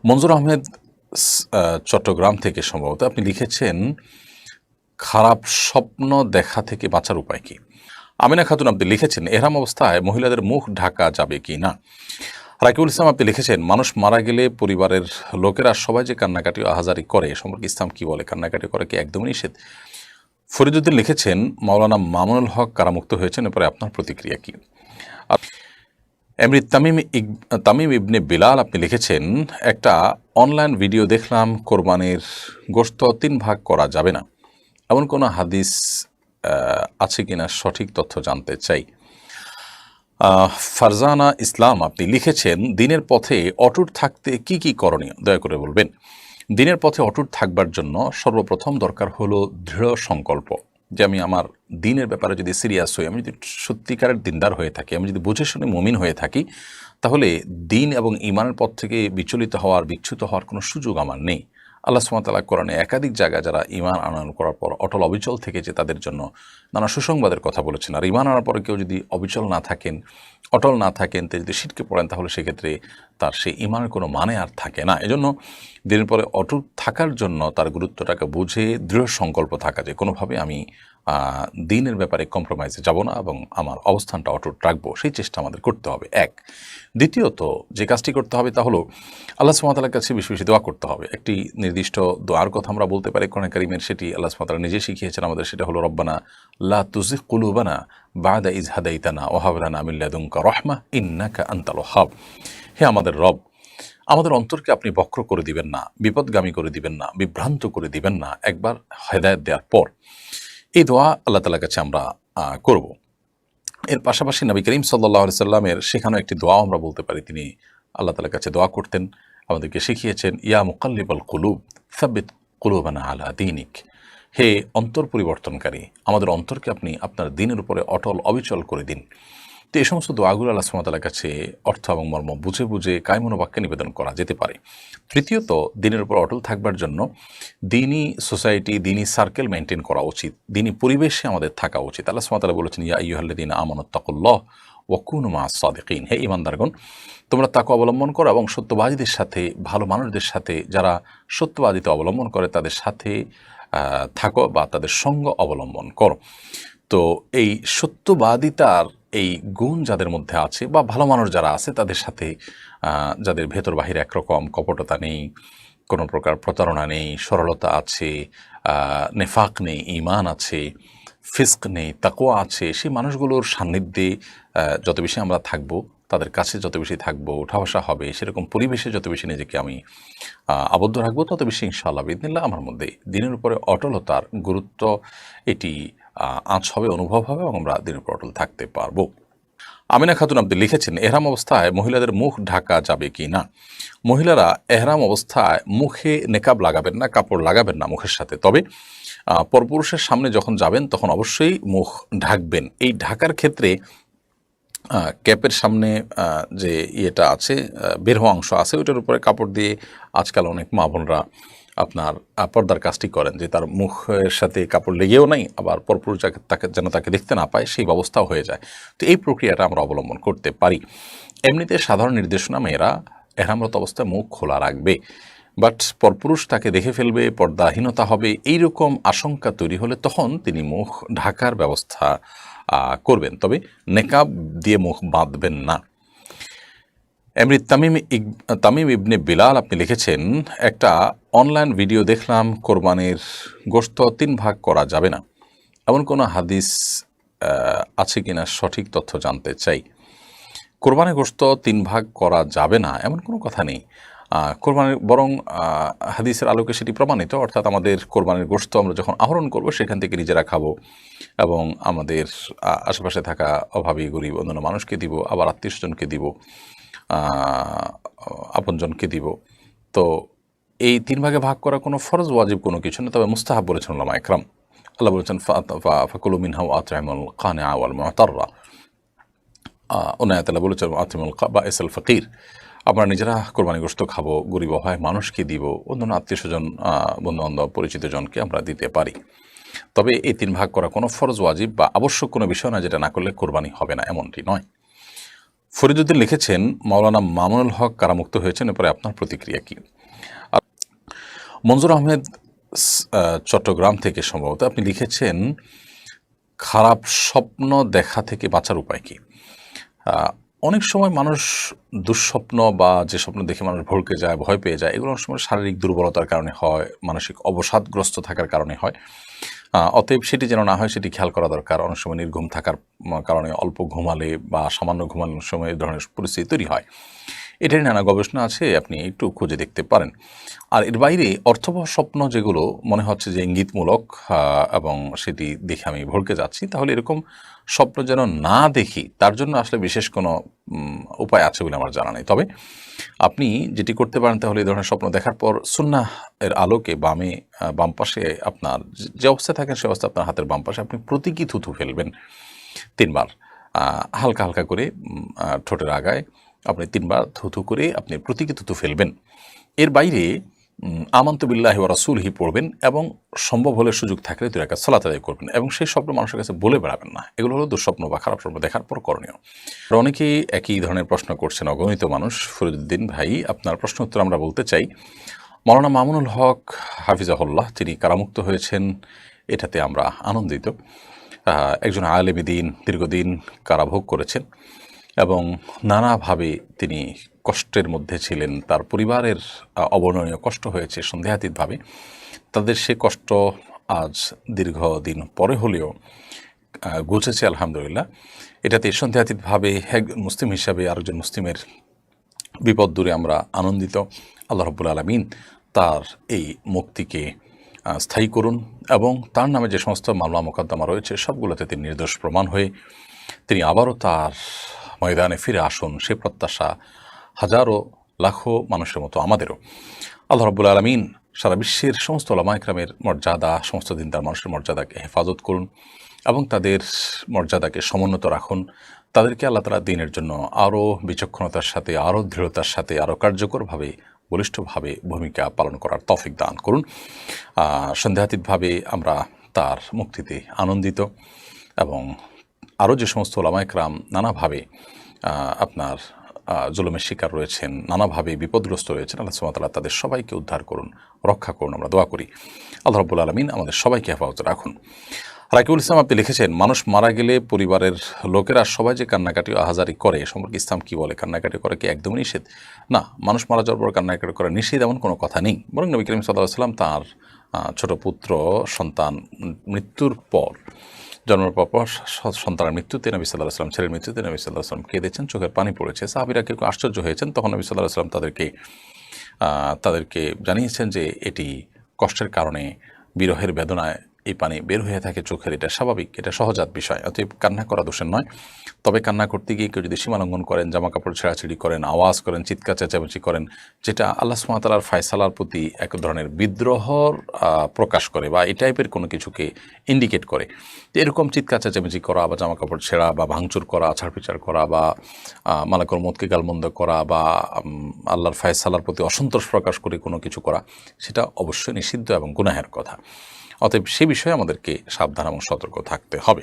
মনজুর আহমেদ চট্টগ্রাম থেকে সম্ভবত আপনি লিখেছেন, খারাপ স্বপ্ন দেখা থেকে বাঁচার উপায় কি? আমিনা খাতুন আপনি লিখেছেন, এহরাম অবস্থায় মহিলাদের মুখ ঢাকা যাবে কি না? রাকিবুল ইসলাম আপনি লিখেছেন, মানুষ মারা গেলে পরিবারের লোকেরা সবাই যে কান্নাকাটি ও আহাজারি করে এ সম্পর্কে ইসলাম কি বলে? কান্নাকাটি করে কি একদমই নিষেধ? ফরিদুদ্দিন লিখেছেন, মাওলানা মামুনুল হক কারামুক্ত হয়েছেন, এরপরে আপনার প্রতিক্রিয়া কি? এমনি তামিম ইবনে বিলাল আপনি লিখেছেন, একটা অনলাইন ভিডিও দেখলাম কোরবানির গোশত 3 ভাগ করা যাবে না, এমন কোনো হাদিস আছে কিনা সঠিক তথ্য জানতে চাই। ফারজানা ইসলাম আপনি লিখেছেন, দিনের পথে অটুট থাকতে কি কি করণীয় দয়া করে বলবেন। দিনের পথে অটুট থাকবার জন্য সর্বপ্রথম দরকার হলো দৃঢ় সংকল্প, যে আমি আমার দিনের ব্যাপারে যদি সিরিয়াস হই, আমি যদি সত্যিকারের দিনদার হয়ে থাকি, আমি যদি বুঝে শুনে মুমিন হয়ে থাকি, তাহলে দিন এবং ইমানের পথ থেকে বিচলিত হওয়ার বিচ্যুত হওয়ার কোনো সুযোগ আমার নেই। আল্লাহ সুবহানাহু ওয়া তাআলা কোরআনে একাধিক জায়গায় যারা ঈমান আনয়ন করার পর অটল অবিচল থেকেছে তাদের জন্য নানা সুসংবাদের কথা বলেছেন। আর ঈমান আনার পরে কেউ যদি অবিচল না থাকেন, অটল না থাকেন, তিনি যদি শিরকে পড়েন, তাহলে সেক্ষেত্রে তার সেই ঈমানের কোনো মানে আর থাকে না। এজন্য দিনের পরে অটুট থাকার জন্য তার গুরুত্বটাকে বুঝে দৃঢ় সংকল্প থাকা, যে কোনোভাবে আমি দিনের ব্যাপারে কম্প্রোমাইজে যাব না এবং আমার অবস্থানটা অটুট রাখবো, সেই চেষ্টা আমাদের করতে হবে। এক, দ্বিতীয়ত যে কাজটি করতে হবে তা হলো আল্লাহ সুবহানাহু ওয়া তাআলার কাছে বেশি বেশি দোয়া করতে হবে। একটি নির্দিষ্ট দোয়ার কথা আমরা বলতে পারি কোরআনে কারীমের, সেটি আল্লাহ সুবহানাহু ওয়া তাআলা নিজে শিখিয়েছেন আমাদের, সেটা হলো রব্বানা লা তুজিগ কুলুবানা বা'দা ইয হাদাইতানা ওয়া হাব লানা মিন লাদুনকা রাহমাহ ইন্নাকা আনতাল ওয়াহ্হাব। হে আমাদের রব, আমাদের অন্তরকে আপনি বক্র করে দিবেন না, বিপদগামী করে দিবেন না, বিভ্রান্ত করে দিবেন না একবার হেদায়েত দেওয়ার পর। এই দোয়া আল্লাহ তাআলার কাছে আমরা করব। এর পাশাপাশি নবী করিম সাল্লাল্লাহু আলাইহি সাল্লামের শেখানো একটি দোয়াও আমরা বলতে পারি। তিনি আল্লাহ তাআলার কাছে দোয়া করতেন, আমাদেরকে শিখিয়েছেন, ইয়া মুকাল্লিবাল কুলুব সাব্বিত কুলুবানা আলা দীনিক। হে অন্তর পরিবর্তনকারী, আমাদের অন্তরকে আপনি আপনার দ্বীনের উপরে অটল অবিচল করে দিন। তো এই সমস্ত দোয়াগুলো আল্লাহ সুবহানাহু ওয়া তাআলার কাছে অর্থ এবং মর্ম বুঝে বুঝে কায়মনো বাক্যে নিবেদন করা যেতে পারে। তৃতীয়ত, দ্বীনের উপর অটল থাকবার জন্য দ্বীনি সোসাইটি, দ্বীনি সার্কেল মেনটেন করা উচিত, দ্বীনি পরিবেশে আমাদের থাকা উচিত। আল্লাহ সুবহানাহু ওয়া তাআলা বলেছেন, ইয়া আইয়ুহাল্লাযীনা আমানুত্তাকুল্লাহ ওয়া কুনু মা'আস সাদিকিন। হে ঈমানদারগণ, তোমরা তাকওয়া অবলম্বন করো এবং সত্যবাদীদের সাথে, ভালো মানুষদের সাথে, যারা সত্যবাদিতা অবলম্বন করে তাদের সাথে থাকো বা তাদের সঙ্গ অবলম্বন করো। তো এই সত্যবাদিতার এই গুণ যাদের মধ্যে আছে বা ভালো মানুষ যারা আছে তাদের সাথে, যাদের ভেতর বাহির একরকম, কপটতা নেই, কোনো প্রকার প্রতারণা নেই, সরলতা আছে, নেফাক নেই, ঈমান আছে, ফিস্ক নেই, তাকওয়া আছে, সেই মানুষগুলোর সান্নিধ্যে যত বেশি আমরা থাকবো, তাদের কাছে যত বেশি থাকবো, ওঠা বসা হবে, সেরকম পরিবেশে যত বেশি নিজেকে আমি আবদ্ধ রাখবো, তত বেশি ইনশাআল্লাহ বিইذনিল্লাহ আমার মধ্যে দিনের উপরে অটলতার গুরুত্ব এটি আঁচ হবে, অনুভব হবে এবং আমরা দিনের উপর অটল থাকতে পারবো। আমিনা খাতুন আপনি লিখেছেন, এহরাম অবস্থায় মহিলাদের মুখ ঢাকা যাবে কি না? মহিলারা এহরাম অবস্থায় মুখে নেকাব লাগাবেন না, কাপড় লাগাবেন না মুখের সাথে। তবে পরপুরুষের সামনে যখন যাবেন তখন অবশ্যই মুখ ঢাকবেন। এই ঢাকার ক্ষেত্রে ক্যাপের সামনে যে ইয়েটা আছে, বের হওয়া অংশ আছে, ওইটার উপরে কাপড় দিয়ে আজকাল অনেক মা বোনরা আপনার পর্দার কাজটি করেন, যে তার মুখের সাথে কাপড় লেগেও নাই, আবার পরপুরুষ তাকে যেন তাকে দেখতে না পায়, সেই ব্যবস্থাও হয়ে যায়। তো এই প্রক্রিয়াটা আমরা অবলম্বন করতে পারি। এমনিতে সাধারণ নির্দেশনা, মেয়েরা এহরামরত অবস্থায় মুখ খোলা রাখবে, বাট পরপুরুষ তাকে দেখে ফেলবে, পর্দাহীনতা হবে, এইরকম আশঙ্কা তৈরি হলে তখন তিনি মুখ ঢাকার ব্যবস্থা করবেন, তবে নেকাব দিয়ে মুখ বাঁধবেন না। এমনি তামিম ইবনে বিলাল আপনি লিখেছেন, একটা অনলাইন ভিডিও দেখলাম কোরবানির গোশত 3 ভাগ করা যাবে না, এমন কোনো হাদিস আছে কিনা সঠিক তথ্য জানতে চাই। কোরবানির গোশত 3 ভাগ করা যাবে না এমন কোনো কথা নেই। কোরবানির বরং হাদিসের আলোকে সেটি প্রমাণিত, অর্থাৎ আমাদের কোরবানির গোশত আমরা যখন আহরণ করব সেখান থেকে নিজেরা খাবো এবং আমাদের আশেপাশে থাকা অভাবী গরিব অন্যান্য মানুষকে দিব, আবার আত্মীয়স্বজনকে দিব, আপনজনকে দিব। তো এই 3 ভাগে ভাগ করা কোনো ফরজ ওয়াজিব কোনো কিছু না, তবে মুস্তাহাব বলেছেন উলামা ইকরাম। আল্লাহ বলেছেন, ফাকুলু মিনহা ওয়া আত'ইমুল কানিআ ওয়াল মু'তাররা। অন্য আয়াতে আল্লাহ বলেছেন, আতিমুল বাঈসাল ফকির। আমরা নিজেরা কোরবানি গোশত খাবো, গরিব অসহায় মানুষকে দিব, অন্যান্য আত্মীয়স্বজন, বন্ধুবান্ধব, পরিচিত জনকে আমরা দিতে পারি। তবে এই 3 ভাগ করা কোনো ফরজ ওয়াজিব বা আবশ্যক কোনো বিষয় না, যেটা না করলে কোরবানি হবে না, এমনটি নয়। ফরিদুদ্দিন লিখেছেন, মাওলানা মামুনুল হক কারামুক্ত হয়েছেন, এরপরে আপনার প্রতিক্রিয়া কী? আর মনজুর আহমেদ চট্টগ্রাম থেকে সম্ভবত আপনি লিখেছেন, খারাপ স্বপ্ন দেখা থেকে বাঁচার উপায় কী? অনেক সময় মানুষ দুঃস্বপ্ন বা যে স্বপ্ন দেখে মানুষ ভড়কে যায়, ভয় পেয়ে যায়, এগুলো অনেক সময় শারীরিক দুর্বলতার কারণে হয়, মানসিক অবসাদগ্রস্ত থাকার কারণে হয়। অতএব সেটি যেন না হয় সেটি খেয়াল করা দরকার। অনেক সময় নির্ঘুম থাকার কারণে অল্প ঘুমালে বা সামান্য ঘুমানোর সময় এই ধরনের পরিস্থিতি তৈরি হয়। এটারই নানা গবেষণা আছে, আপনি একটু খুঁজে দেখতে পারেন। আর এর বাইরে অর্থবহ স্বপ্ন যেগুলো মনে হচ্ছে যে ইঙ্গিতমূলক এবং সেটি দেখে আমি ভড়কে যাচ্ছি, তাহলে এরকম স্বপ্ন যেন না দেখি তার জন্য আসলে বিশেষ কোনো উপায় আছে বলে আমার জানা নেই। তবে আপনি যেটি করতে পারেন, তাহলে এই ধরনের স্বপ্ন দেখার পর সুন্নাহ এর আলোকে বাম পাশে আপনার যে অবস্থায় থাকেন সে অবস্থায় আপনার হাতের বাম পাশে আপনি প্রতীকী থুথু ফেলবেন ৩ বার। হালকা হালকা করে ঠোঁটের আগায় আপনি ৩ বার থুথু করে আপনি প্রতীকী থুথু ফেলবেন। এর বাইরে আমানতু বিল্লাহি ওয়া রাসূলিহি পড়বেন এবং সম্ভব হলে সুযোগ থাকলে ২ রাকাত সালাত আদায় করবেন এবং সেই স্বপ্ন মানুষের কাছে বলে বেড়াবেন না। এগুলো হলো দুঃস্বপ্ন বা খারাপ স্বপ্ন দেখার পর করণীয়। আর অনেকেই একই ধরনের প্রশ্ন করছেন, অগণিত মানুষ। ফরিদুদ্দিন ভাই, আপনার প্রশ্ন উত্তর আমরা বলতে চাই। মাওলানা মামুনুল হক হাফিজাহুল্লাহ তিনি কারামুক্ত হয়েছেন, এটাতে আমরা আনন্দিত। একজন আলেমে দ্বীন, দীর্ঘদিন কারাভোগ করেছেন এবং নানাভাবে তিনি কষ্টের মধ্যে ছিলেন। তার পরিবারের অবর্ণনীয় কষ্ট হয়েছে সন্দেহাতীতভাবে। তাদের সে কষ্ট আজ দীর্ঘদিন পরে হলেও ঘুচেছে আলহামদুলিল্লাহ। এটাতে সন্দেহাতীতভাবে এক মুসলিম হিসাবে আরেকজন মুসলিমের বিপদ দূরে আমরা আনন্দিত। আল্লাহ রাব্বুল আলামিন তার এই মুক্তিকে স্থায়ী করুন এবং তার নামে যে সমস্ত মামলা মোকদ্দমা রয়েছে সবগুলোতে তিনি নির্দোষ প্রমাণ হয়ে তিনি আবারও তার ময়দানে ফিরে আসুন, সে প্রত্যাশা হাজারো লাখো মানুষের মতো আমাদেরও। আল্লাহ রাব্বুল আলামিন সারা বিশ্বের সমস্ত উলামা ইকরামের মর্যাদা, সমস্ত দিনদার মানুষের মর্যাদাকে হেফাজত করুন এবং তাদের মর্যাদাকে সমুন্নত রাখুন। তাদেরকে আল্লাহ তাআলা দ্বীনের জন্য আরও বিচক্ষণতার সাথে, আরও দৃঢ়তার সাথে, আরও কার্যকরভাবে, বলিষ্ঠভাবে ভূমিকা পালন করার তৌফিক দান করুন। সন্দেহাতীতভাবে আমরা তার মুক্তিতে আনন্দিত এবং আরও যে সমস্ত উলামা ইকরাম নানাভাবে আপনার জুলুমের শিকার রয়েছেন, নানাভাবে বিপদগ্রস্ত রয়েছেন, আল্লাহ সুবহানাহু ওয়া তাআলা তাদের সবাইকে উদ্ধার করুন, রক্ষা করুন, আমরা দোয়া করি। আল্লাহ রাব্বুল আলামিন আমাদের সবাইকে হেফাজতে রাখুন। রাকিবুল ইসলাম আপনি লিখেছেন, মানুষ মারা গেলে পরিবারের লোকেরা সবাই যে কান্নাকাটি আহাজারি করে এ সম্পর্কে ইসলাম কী বলে? কান্নাকাটি করে কি একদমই নিষেধ? না, মানুষ মারা যাওয়ার পর কান্নাকাটি করা নিষেধ এমন কোনো কথা নেই। বরং নবী করিম সাল্লাল্লাহু আলাইহি ওয়াসাল্লাম তাঁর ছোট পুত্র সন্তান মৃত্যুর পর, জন্মের পর সন্তানের মৃত্যুতে নবী সাল্লাল্লাহু আলাইহি ওয়াসাল্লাম, ছেলের মৃত্যুতে নবী সাল্লাল্লাহু আলাইহি ওয়াসাল্লাম কেঁদেছেন, চোখের পানি পড়েছে। সাহাবীরা কেউ আশ্চর্য হয়েছেন। তখন নবী সাল্লাল্লাহু আলাইহি ওয়াসাল্লাম তাদেরকে জানিয়েছেন যে এটি কষ্টের কারণে, বিরহের বেদনায় এই পানি বের হয়ে থাকে চোখের, এটা স্বাভাবিক, এটা সহজাত বিষয়। অতএব কান্না করা দোষের নয়। তবে কান্না করতে গিয়ে কেউ যদি সীমালঙ্ঘন করেন, জামা কাপড় ছেঁড়াছিঁড়ি করেন, আওয়াজ করেন, চিৎকার চেঁচামেচি করেন, যেটা আল্লাহ সুবহানাহু ওয়া তাআলার ফায়সালার প্রতি এক ধরনের বিদ্রোহর প্রকাশ করে বা এই টাইপের কোনো কিছুকে ইন্ডিকেট করে, এরকম চিৎকার চেঁচামেচি করা বা জামা কাপড় ছেঁড়া বা ভাঙচুর করা, আছাড় করা বা মালাকুল মউতকে গালমন্দ করা বা আল্লাহর ফায়সালার প্রতি অসন্তোষ প্রকাশ করে কোনো কিছু করা, সেটা অবশ্যই নিষিদ্ধ এবং গুনাহের কথা। অতএব সে বিষয়ে আমাদেরকে সাবধান এবং সতর্ক থাকতে হবে।